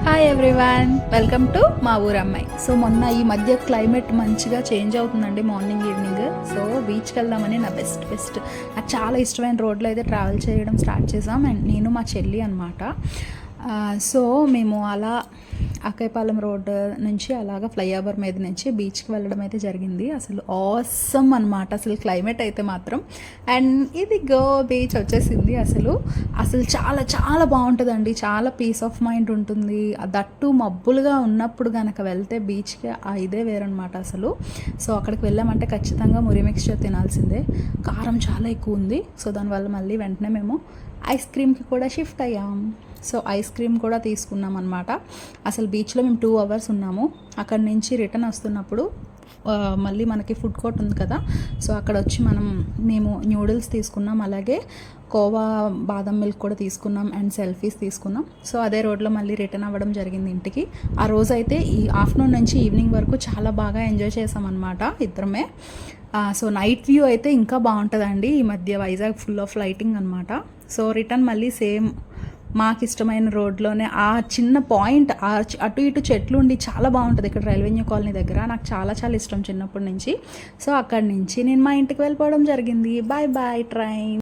Hi everyone, welcome to మా ఊరు అమ్మాయి. సో మొన్న ఈ మధ్య క్లైమేట్ మంచిగా చేంజ్ అవుతుందండి, మార్నింగ్ ఈవినింగ్. సో బీచ్కి వెళ్దామని నా బెస్ట్ నాకు చాలా ఇష్టమైన రోడ్లో అయితే ట్రావెల్ చేయడం స్టార్ట్ చేసాం. అండ్ నేను మా చెల్లి అనమాట. సో మేము అలా అక్కైపాలెం రోడ్ నుంచి అలాగా ఫ్లైఓవర్ మీద నుంచి బీచ్కి వెళ్ళడం అయితే జరిగింది. అసలు ఆసమ్ అనమాట, అసలు క్లైమేట్ అయితే మాత్రం. అండ్ ఇది గో బీచ్ వచ్చేసింది. అసలు చాలా చాలా బాగుంటుందండి, చాలా పీస్ ఆఫ్ మైండ్ ఉంటుంది. దట్టు మబ్బులుగా ఉన్నప్పుడు కనుక వెళ్తే బీచ్కి ఇదే వేరనమాట అసలు. సో అక్కడికి వెళ్ళామంటే ఖచ్చితంగా మురి మిక్స్చర్ తినాల్సిందే. కారం చాలా ఎక్కువ ఉంది. సో దానివల్ల మళ్ళీ వెంటనే మేము ఐస్ క్రీమ్కి కూడా షిఫ్ట్ అయ్యాం. సో ఐస్ క్రీమ్ కూడా తీసుకున్నాం అనమాట. అసలు బీచ్లో మేము 2 hours ఉన్నాము. అక్కడి నుంచి రిటర్న్ వస్తున్నప్పుడు మళ్ళీ మనకి ఫుడ్ కోర్ట్ ఉంది కదా, సో అక్కడ వచ్చి మేము న్యూడిల్స్ తీసుకున్నాం, అలాగే కోవా బాదం మిల్క్ కూడా తీసుకున్నాం అండ్ సెల్ఫీస్ తీసుకున్నాం. సో అదే రోడ్లో మళ్ళీ రిటర్న్ అవ్వడం జరిగింది ఇంటికి. ఆ రోజు అయితే ఈ ఆఫ్టర్నూన్ నుంచి ఈవినింగ్ వరకు చాలా బాగా ఎంజాయ్ చేసామన్నమాట ఇద్దరమే. సో నైట్ వ్యూ అయితే ఇంకా బాగుంటుందండి. ఈ మధ్య వైజాగ్ ఫుల్ ఆఫ్ లైటింగ్ అనమాట. సో రిటర్న్ మళ్ళీ సేమ్ మాకు ఇష్టమైన రోడ్లోనే ఆ చిన్న పాయింట్, అటు ఇటు చెట్లు ఉండి చాలా బాగుంటుంది ఇక్కడ రైల్వే కాలనీ దగ్గర. నాకు చాలా చాలా ఇష్టం చిన్నప్పటి నుంచి. సో అక్కడి నుంచి నేను మా ఇంటికి వెళ్ళిపోవడం జరిగింది. Bye bye train.